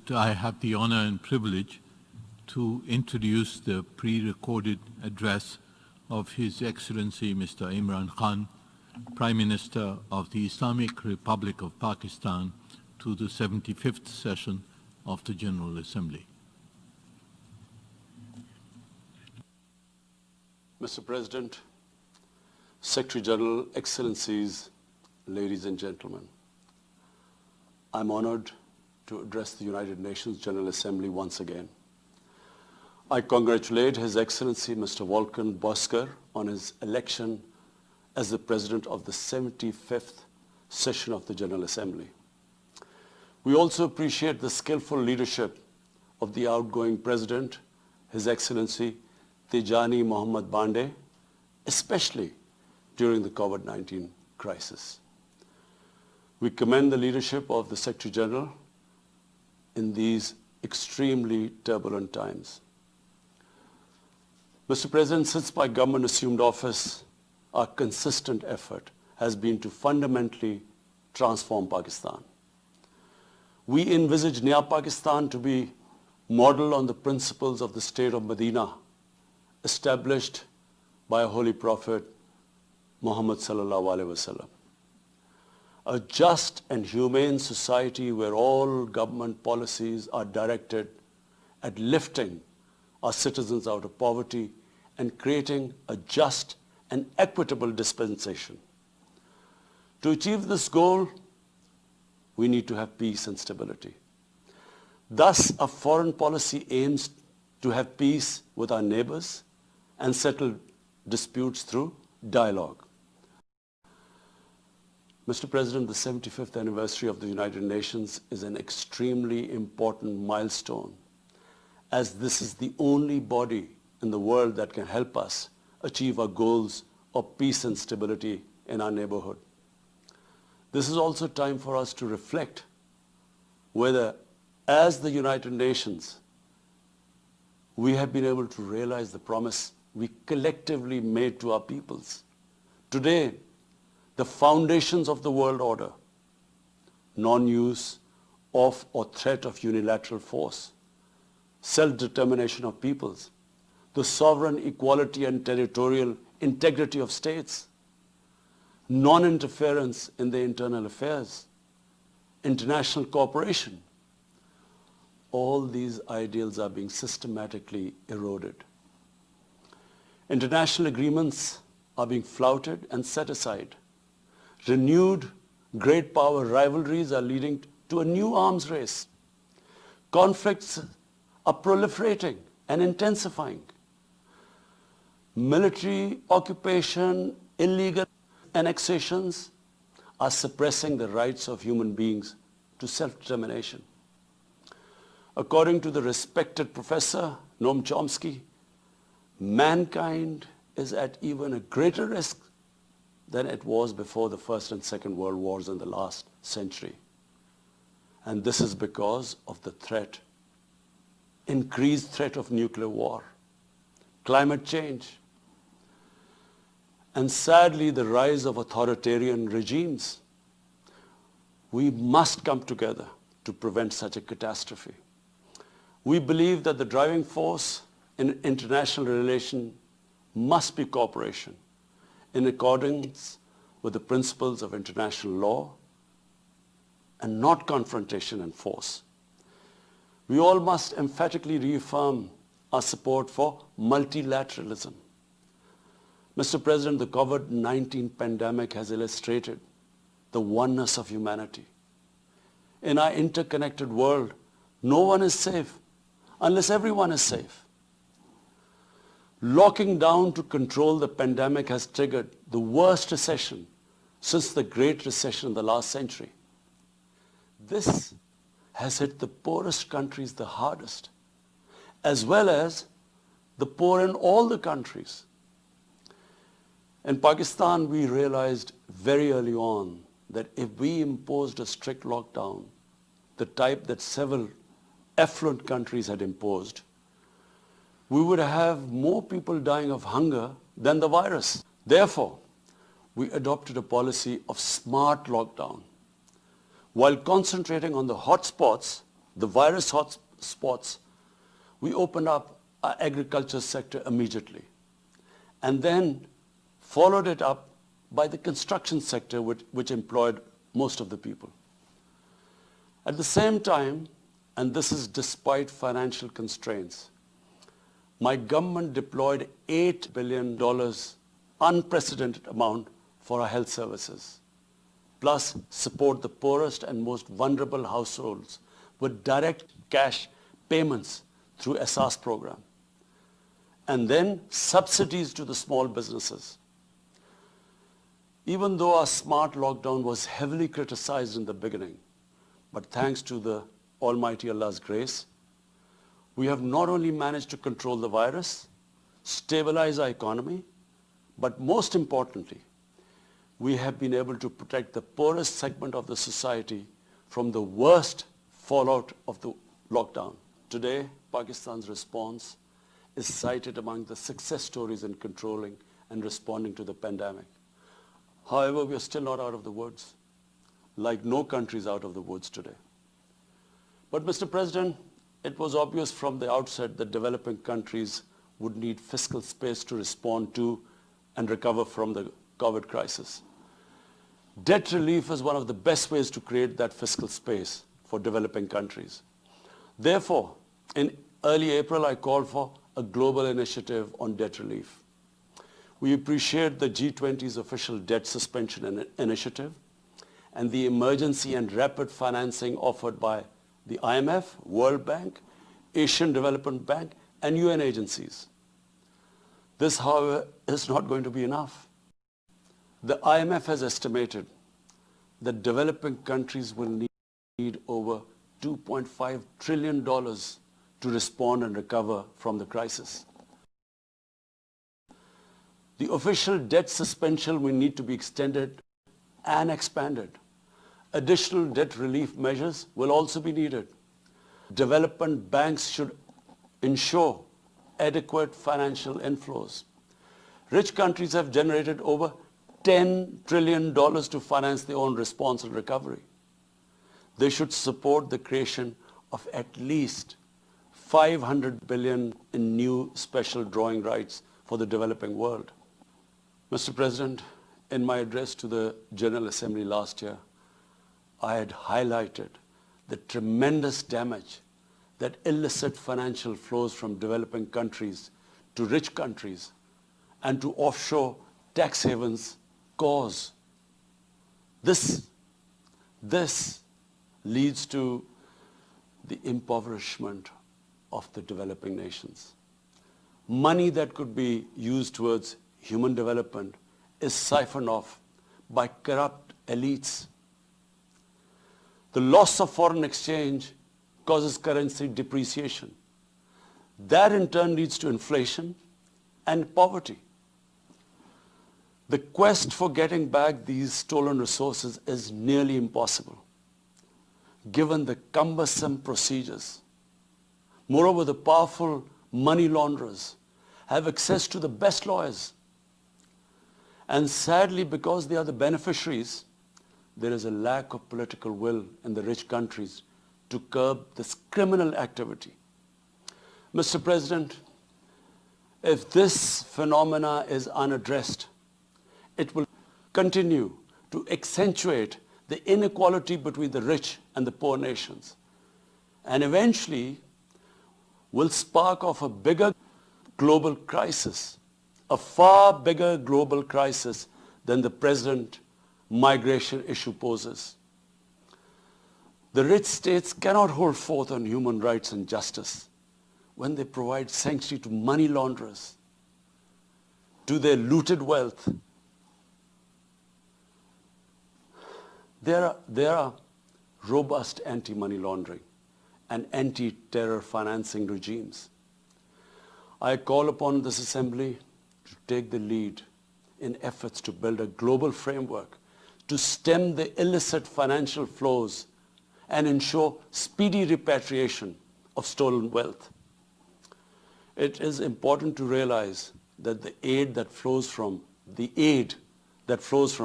that I have the honor and privilege to introduce the pre-recorded address of His Excellency Mr. Imran Khan, Prime Minister of the Islamic Republic of Pakistan, to the 75th session of the General Assembly. Mr. President, Secretary General, Excellencies, ladies and gentlemen, I'm honored to address the United Nations General Assembly once again. I congratulate His Excellency Mr. Volkan Bozkır on his election as the President of the 75th session of the General Assembly. We also appreciate the skillful leadership of the outgoing President, His Excellency Tijani Mohammad Bande, especially during the COVID-19 crisis. We commend the leadership of the Secretary General in these extremely turbulent times. Mr. President, since my government assumed office, our consistent effort has been to fundamentally transform Pakistan. We envisage Naya Pakistan to be modeled on the principles of the state of Medina, established by our Holy Prophet Muhammad sallallahu alaihi wasallam. A just and humane society where all government policies are directed at lifting our citizens out of poverty and creating a just and equitable dispensation. To achieve this goal, we need to have peace and stability. Thus, our foreign policy aims to have peace with our neighbors and settle disputes through dialogue. Mr. President, the 75th anniversary of the United Nations is an extremely important milestone, as this is the only body in the world that can help us achieve our goals of peace and stability in our neighborhood. This is also time for us to reflect whether, as the United Nations, we have been able to realize the promise we collectively made to our peoples. Today, the foundations of the world order, non-use of or threat of unilateral force, self-determination of peoples, the sovereign equality and territorial integrity of states, non-interference in their internal affairs, international cooperation. All these ideals are being systematically eroded. International agreements are being flouted and set aside. Renewed great power rivalries are leading to a new arms race. Conflicts are proliferating and intensifying. Military occupation, illegal annexations are suppressing the rights of human beings to self-determination. According to the respected professor Noam Chomsky, mankind is at even a greater risk than it was before the First and Second World Wars in the last century. And this is because of the threat, increased threat of nuclear war, climate change, and sadly the rise of authoritarian regimes. We must come together to prevent such a catastrophe. We believe that the driving force in international relations must be cooperation in accordance with the principles of international law and not confrontation and force. We all must emphatically reaffirm our support for multilateralism. Mr. President, the COVID-19 pandemic has illustrated the oneness of humanity. In our interconnected world, no one is safe unless everyone is safe. Locking down to control the pandemic has triggered the worst recession since the Great Recession in the last century. This has hit the poorest countries the hardest, as well as the poor in all the countries. In Pakistan, we realized very early on that if we imposed a strict lockdown, the type that several affluent countries had imposed, we would have more people dying of hunger than the virus. Therefore, we adopted a policy of smart lockdown. While concentrating on the hotspots, the virus hotspots, we opened up our agriculture sector immediately and then followed it up by the construction sector, which employed most of the people. At the same time, and this is despite financial constraints, my government deployed $8 billion, unprecedented amount, for our health services, plus support the poorest and most vulnerable households with direct cash payments through SARS program, and then subsidies to the small businesses. Even though our smart lockdown was heavily criticized in the beginning, but thanks to the Almighty Allah's grace, we have not only managed to control the virus, stabilize our economy, but most importantly, we have been able to protect the poorest segment of the society from the worst fallout of the lockdown. Today, Pakistan's response is cited among the success stories in controlling and responding to the pandemic. However, we are still not out of the woods, like no country is out of the woods today. But Mr. President, it was obvious from the outset that developing countries would need fiscal space to respond to and recover from the COVID crisis. Debt relief is one of the best ways to create that fiscal space for developing countries. Therefore, in early April, I called for a global initiative on debt relief. We appreciate the G20's official debt suspension initiative and the emergency and rapid financing offered by the IMF, World Bank, Asian Development Bank, and UN agencies. This, however, is not going to be enough. The IMF has estimated that developing countries will need over $2.5 trillion to respond and recover from the crisis. The official debt suspension will need to be extended and expanded. Additional debt relief measures will also be needed. Development banks should ensure adequate financial inflows. Rich countries have generated over $10 trillion to finance their own response and recovery. They should support the creation of at least $500 billion in new special drawing rights for the developing world. Mr. President, in my address to the General Assembly last year, I had highlighted the tremendous damage that illicit financial flows from developing countries to rich countries and to offshore tax havens cause. This leads to the impoverishment of the developing nations. Money that could be used towards human development is siphoned off by corrupt elites. The loss of foreign exchange causes currency depreciation. That in turn leads to inflation and poverty. The quest for getting back these stolen resources is nearly impossible, given the cumbersome procedures. Moreover, the powerful money launderers have access to the best lawyers. And sadly, because they are the beneficiaries, there is a lack of political will in the rich countries to curb this criminal activity. Mr. President, if this phenomena is unaddressed, it will continue to accentuate the inequality between the rich and the poor nations, and eventually will spark off a bigger global crisis, a far bigger global crisis than the present migration issue poses. The rich states cannot hold forth on human rights and justice when they provide sanctuary to money launderers, to their looted wealth. There are robust anti-money laundering and anti-terror financing regimes. I call upon this Assembly to take the lead in efforts to build a global framework to stem the illicit financial flows and ensure speedy repatriation of stolen wealth. It is important to realize that the aid that flows from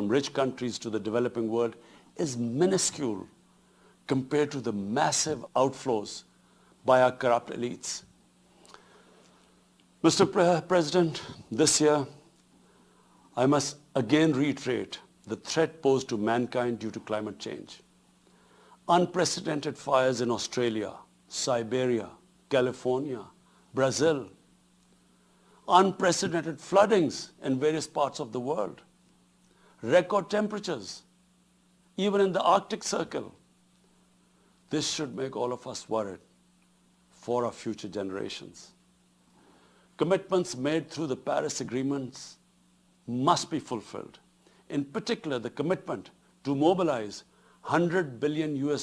rich countries to the developing world is minuscule compared to the massive outflows by our corrupt elites. Mr. President, this year, I must again reiterate the threat posed to mankind due to climate change. Unprecedented fires in Australia, Siberia, California, Brazil. Unprecedented floodings in various parts of the world. Record temperatures, even in the Arctic Circle. This should make all of us worried for our future generations. Commitments made through the Paris agreements must be fulfilled. In particular, the commitment to mobilize $100 billion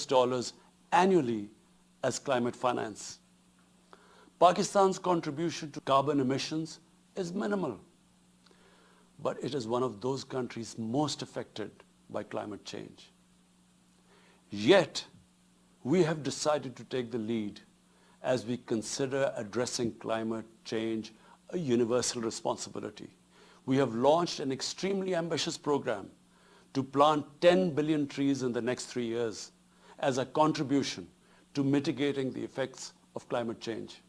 annually as climate finance. Pakistan's contribution to carbon emissions is minimal, but it is one of those countries most affected by climate change. Yet, we have decided to take the lead as we consider addressing climate change a universal responsibility. We have launched an extremely ambitious program to plant 10 billion trees in the next 3 years as a contribution to mitigating the effects of climate change.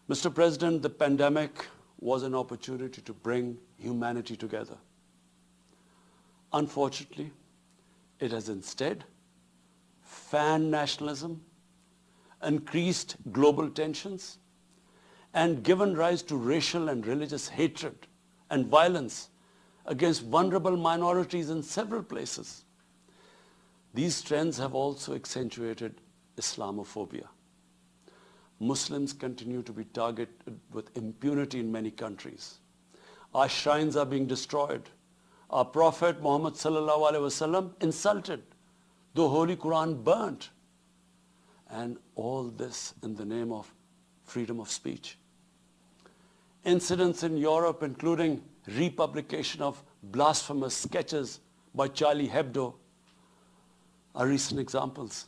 Mr. President, the pandemic was an opportunity to bring humanity together. Unfortunately, it has instead fanned nationalism, increased global tensions, and given rise to racial and religious hatred and violence against vulnerable minorities in several places. These trends have also accentuated Islamophobia. Muslims continue to be targeted with impunity in many countries. Our shrines are being destroyed. Our Prophet Muhammad sallallahu alaihi wasallam insulted. The Holy Quran burnt. And all this in the name of freedom of speech. Incidents in Europe, including republication of blasphemous sketches by Charlie Hebdo, are recent examples.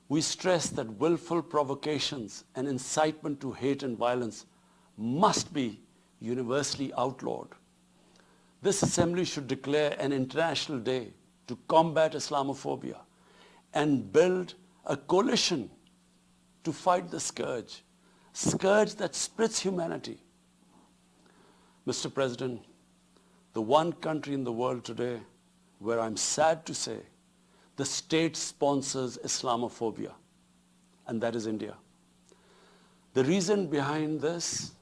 We stress that willful provocations and incitement to hate and violence must be universally outlawed. This assembly should declare an international day to combat Islamophobia and build a coalition to fight the scourge that splits humanity. Mr. President, the one country in the world today where I'm sad to say the state sponsors Islamophobia, and that is India. The reason behind this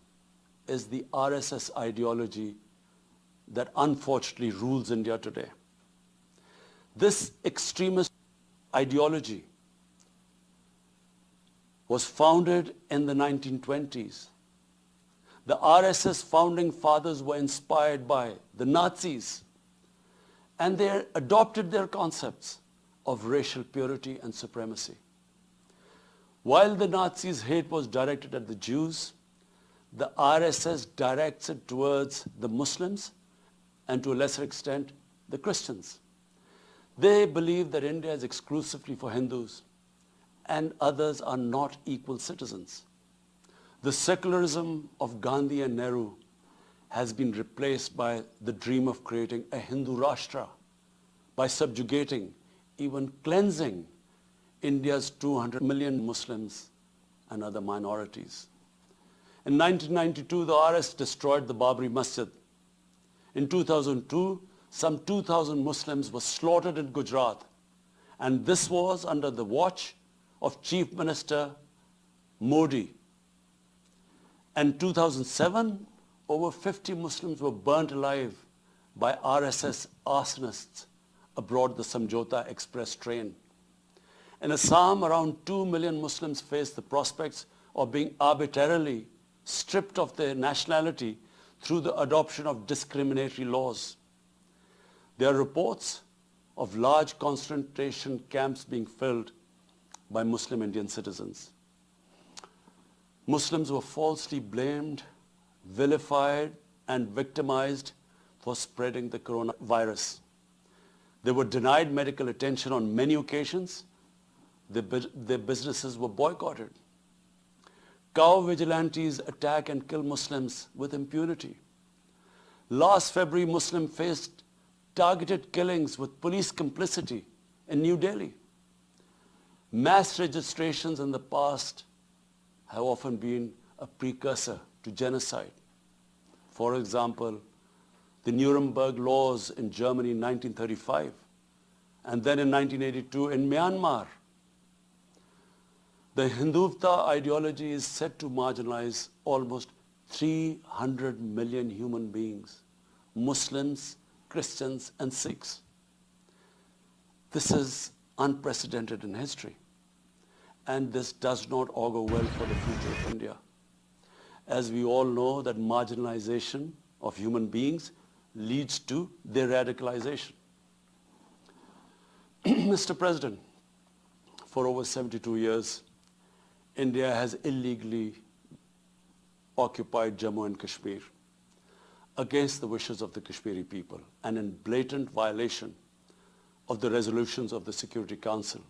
is the RSS ideology that unfortunately rules India today. This extremist ideology was founded in the 1920s. The RSS founding fathers were inspired by the Nazis, and they adopted their concepts of racial purity and supremacy. While the Nazis' hate was directed at the Jews, the RSS directs it towards the Muslims and to a lesser extent, the Christians. They believe that India is exclusively for Hindus and others are not equal citizens. The secularism of Gandhi and Nehru has been replaced by the dream of creating a Hindu Rashtra by subjugating, even cleansing India's 200 million Muslims and other minorities. In 1992, the RS destroyed the Babri Masjid. In 2002, some 2,000 Muslims were slaughtered in Gujarat, and this was under the watch of Chief Minister Modi. In 2007, over 50 Muslims were burnt alive by RSS arsonists aboard the Samjhota Express train. In Assam, around 2 million Muslims faced the prospects of being arbitrarily stripped of their nationality through the adoption of discriminatory laws. There are reports of large concentration camps being filled by Muslim Indian citizens. Muslims were falsely blamed, vilified, and victimized for spreading the coronavirus. They were denied medical attention on many occasions. Their businesses were boycotted. Cow vigilantes attack and kill Muslims with impunity. Last February, Muslims faced targeted killings with police complicity in New Delhi. Mass registrations in the past have often been a precursor to genocide. For example, the Nuremberg laws in Germany in 1935, and then in 1982 in Myanmar. The Hindutva ideology is said to marginalize almost 300 million human beings, Muslims, Christians, and Sikhs. This is unprecedented in history, and this does not augur well for the future of India. As we all know, that marginalization of human beings leads to their radicalization. Mr. President, for over 72 years, India has illegally occupied Jammu and Kashmir against the wishes of the Kashmiri people and in blatant violation of the resolutions of the Security Council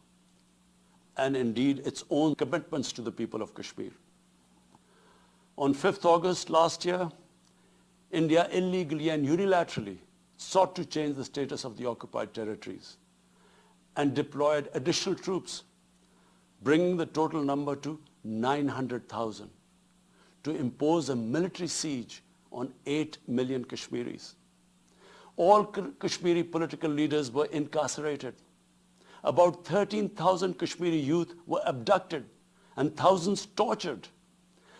and indeed its own commitments to the people of Kashmir. On 5th August last year, India illegally and unilaterally sought to change the status of the occupied territories and deployed additional troops, bringing the total number to 900,000, to impose a military siege on 8 million Kashmiris. All Kashmiri political leaders were incarcerated. About 13,000 Kashmiri youth were abducted and thousands tortured.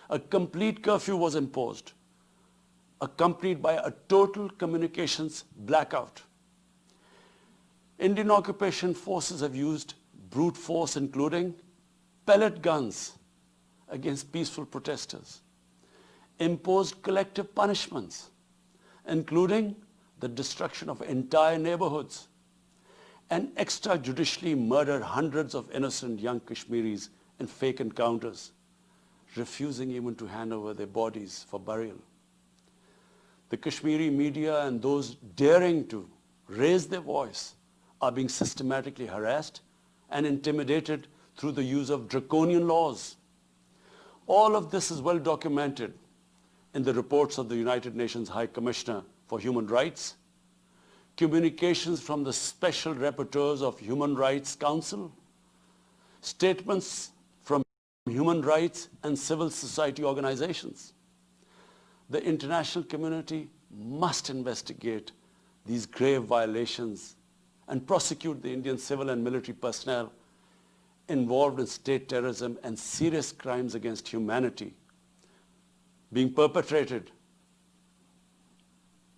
A complete curfew was imposed, accompanied by a total communications blackout. Indian occupation forces have used brute force, including pellet guns against peaceful protesters, imposed collective punishments, including the destruction of entire neighborhoods, and extrajudicially murdered hundreds of innocent young Kashmiris in fake encounters, refusing even to hand over their bodies for burial. The Kashmiri media and those daring to raise their voice are being systematically harassed and intimidated through the use of draconian laws. All of this is well documented in the reports of the United Nations High Commissioner for Human Rights, communications from the Special Rapporteurs of Human Rights Council, statements from human rights and civil society organizations. The international community must investigate these grave violations and prosecute the Indian civil and military personnel involved in state terrorism and serious crimes against humanity being perpetrated,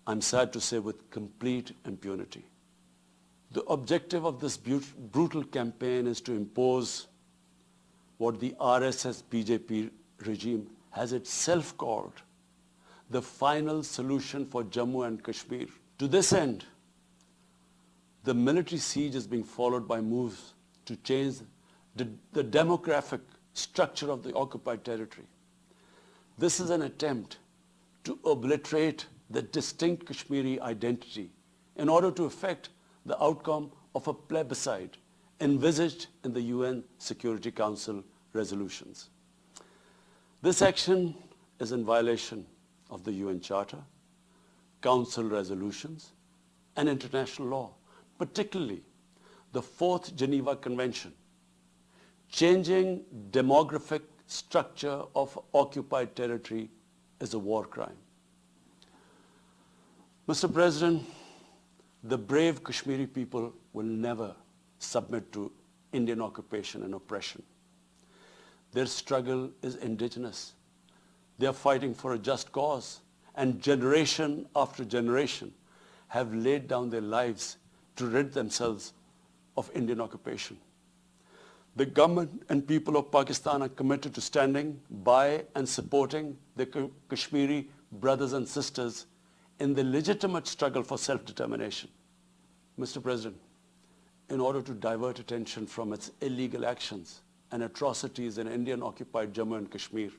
I'm sad to say, with complete impunity. The objective of this brutal campaign is to impose what the RSS-BJP regime has itself called the final solution for Jammu and Kashmir. To this end, the military siege is being followed by moves to change the demographic structure of the occupied territory. This is an attempt to obliterate the distinct Kashmiri identity in order to effect the outcome of a plebiscite envisaged in the UN Security Council resolutions. This action is in violation of the UN Charter, Council resolutions, and international law, particularly the 4th Geneva Convention. Changing demographic structure of occupied territory is a war crime. Mr. President, the brave Kashmiri people will never submit to Indian occupation and oppression. Their struggle is indigenous. They are fighting for a just cause, and generation after generation have laid down their lives to rid themselves of Indian occupation. The government and people of Pakistan are committed to standing by and supporting their Kashmiri brothers and sisters in the legitimate struggle for self-determination. Mr. President, in order to divert attention from its illegal actions and atrocities in Indian-occupied Jammu and Kashmir,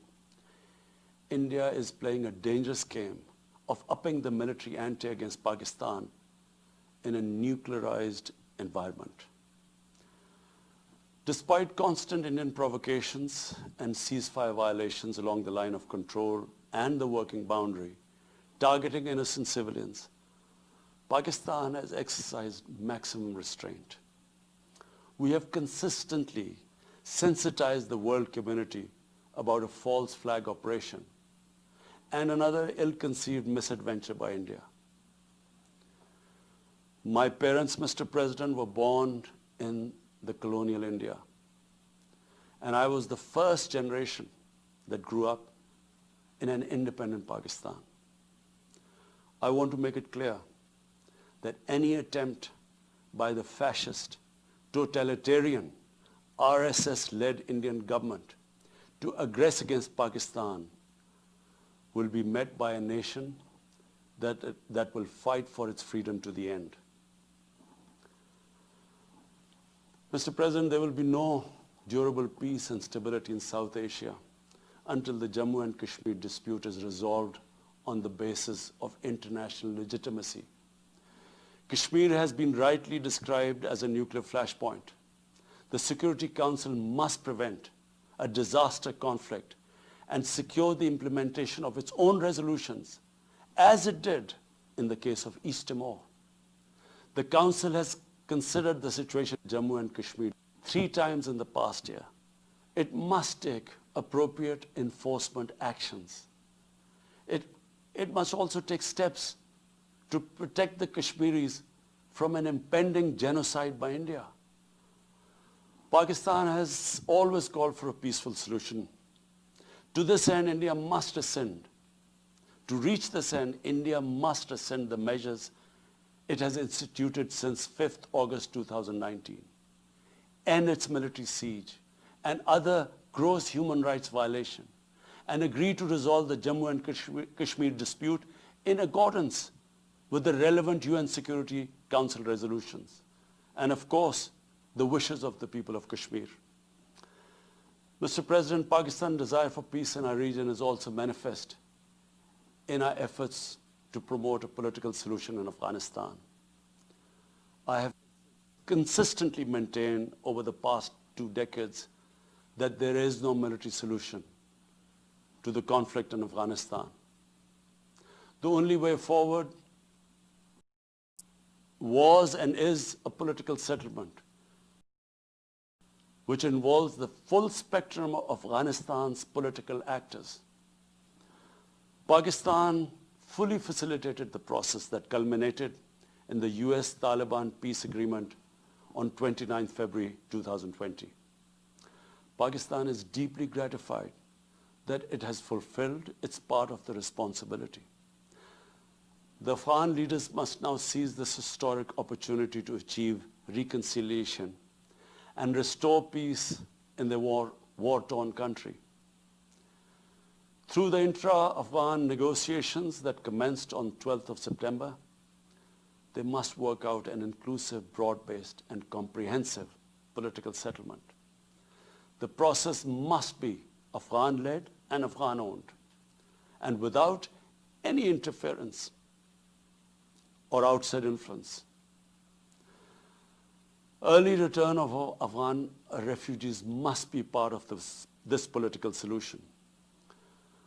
India is playing a dangerous game of upping the military ante against Pakistan in a nuclearized environment. Despite constant Indian provocations and ceasefire violations along the line of control and the working boundary, targeting innocent civilians, Pakistan has exercised maximum restraint. we have consistently sensitized the world community about a false flag operation and another ill-conceived misadventure by India. My parents, Mr. President, were born in the colonial India, and I was the first generation that grew up in an independent Pakistan. I want to make it clear that any attempt by the fascist, totalitarian, RSS-led Indian government to aggress against Pakistan will be met by a nation that will fight for its freedom to the end. Mr. President, there will be no durable peace and stability in South Asia until the Jammu and Kashmir dispute is resolved on the basis of international legitimacy. Kashmir has been rightly described as a nuclear flashpoint. The Security Council must prevent a disaster conflict and secure the implementation of its own resolutions, as it did in the case of East Timor. The Council has considered the situation in Jammu and Kashmir 3 times in the past year. It must take appropriate enforcement actions. It must also take steps to protect the Kashmiris from an impending genocide by India. Pakistan has always called for a peaceful solution. To this end, India must rescind. To reach this end, India must rescind the measures it has instituted since 5th August 2019, end its military siege and other gross human rights violation, and agree to resolve the Jammu and Kashmir dispute in accordance with the relevant UN Security Council resolutions, and of course, the wishes of the people of Kashmir. Mr. President, Pakistan's desire for peace in our region is also manifest in our efforts to promote a political solution in Afghanistan. I have consistently maintained over the past 2 decades that there is no military solution to the conflict in Afghanistan. The only way forward was and is a political settlement which involves the full spectrum of Afghanistan's political actors. Pakistan fully facilitated the process that culminated in the US-Taliban peace agreement on 29 February 2020. Pakistan is deeply gratified that it has fulfilled its part of the responsibility. The Afghan leaders must now seize this historic opportunity to achieve reconciliation and restore peace in the war-torn country. Through the intra-Afghan negotiations that commenced on 12th of September, they must work out an inclusive, broad-based, and comprehensive political settlement. The process must be Afghan-led and Afghan-owned, and without any interference or outside influence. Early return of Afghan refugees must be part of this political solution.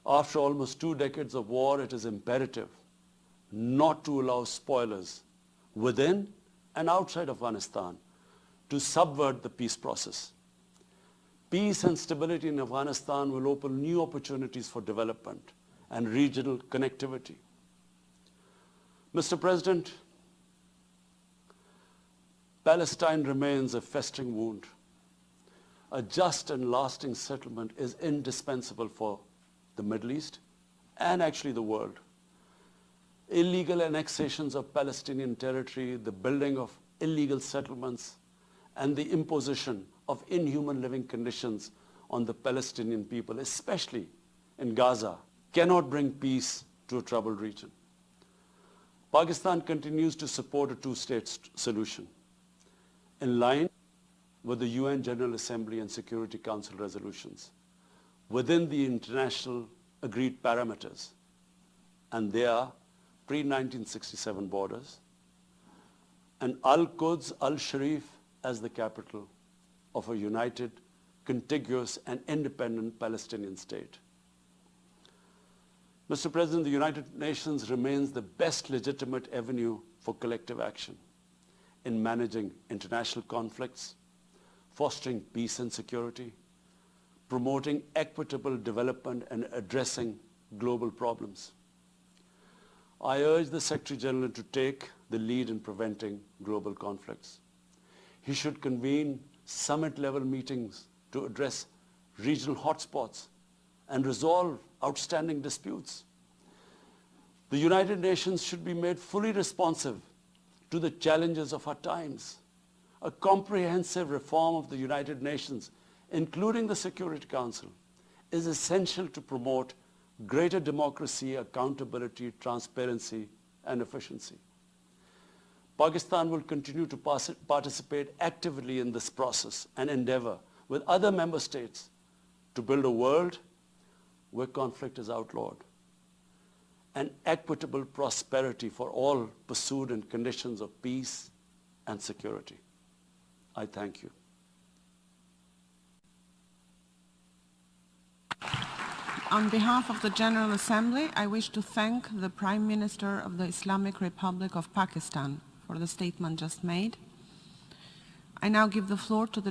After almost 2 decades of war, it is imperative not to allow spoilers within and outside Afghanistan to subvert the peace process. Peace and stability in Afghanistan will open new opportunities for development and regional connectivity. Mr. President, Palestine remains a festering wound. A just and lasting settlement is indispensable for the Middle East and actually the world. Illegal annexations of Palestinian territory, the building of illegal settlements, and the imposition of inhuman living conditions on the Palestinian people, especially in Gaza, cannot bring peace to a troubled region. Pakistan continues to support a 2-state solution in line with the UN General Assembly and Security Council resolutions within the international agreed parameters, and they are pre-1967 borders, and Al-Quds, Al-Sharif as the capital of a united, contiguous, and independent Palestinian state. Mr. President, the United Nations remains the best legitimate avenue for collective action in managing international conflicts, fostering peace and security, promoting equitable development and addressing global problems. I urge the Secretary General to take the lead in preventing global conflicts. He should convene summit-level meetings to address regional hotspots and resolve outstanding disputes. The United Nations should be made fully responsive to the challenges of our times. A comprehensive reform of the United Nations, including the Security Council, is essential to promote greater democracy, accountability, transparency, and efficiency. Pakistan will continue to participate actively in this process and endeavor with other member states to build a world where conflict is outlawed and equitable prosperity for all pursued in conditions of peace and security. I thank you. On behalf of the General Assembly, I wish to thank the Prime Minister of the Islamic Republic of Pakistan for the statement just made. I now give the floor to the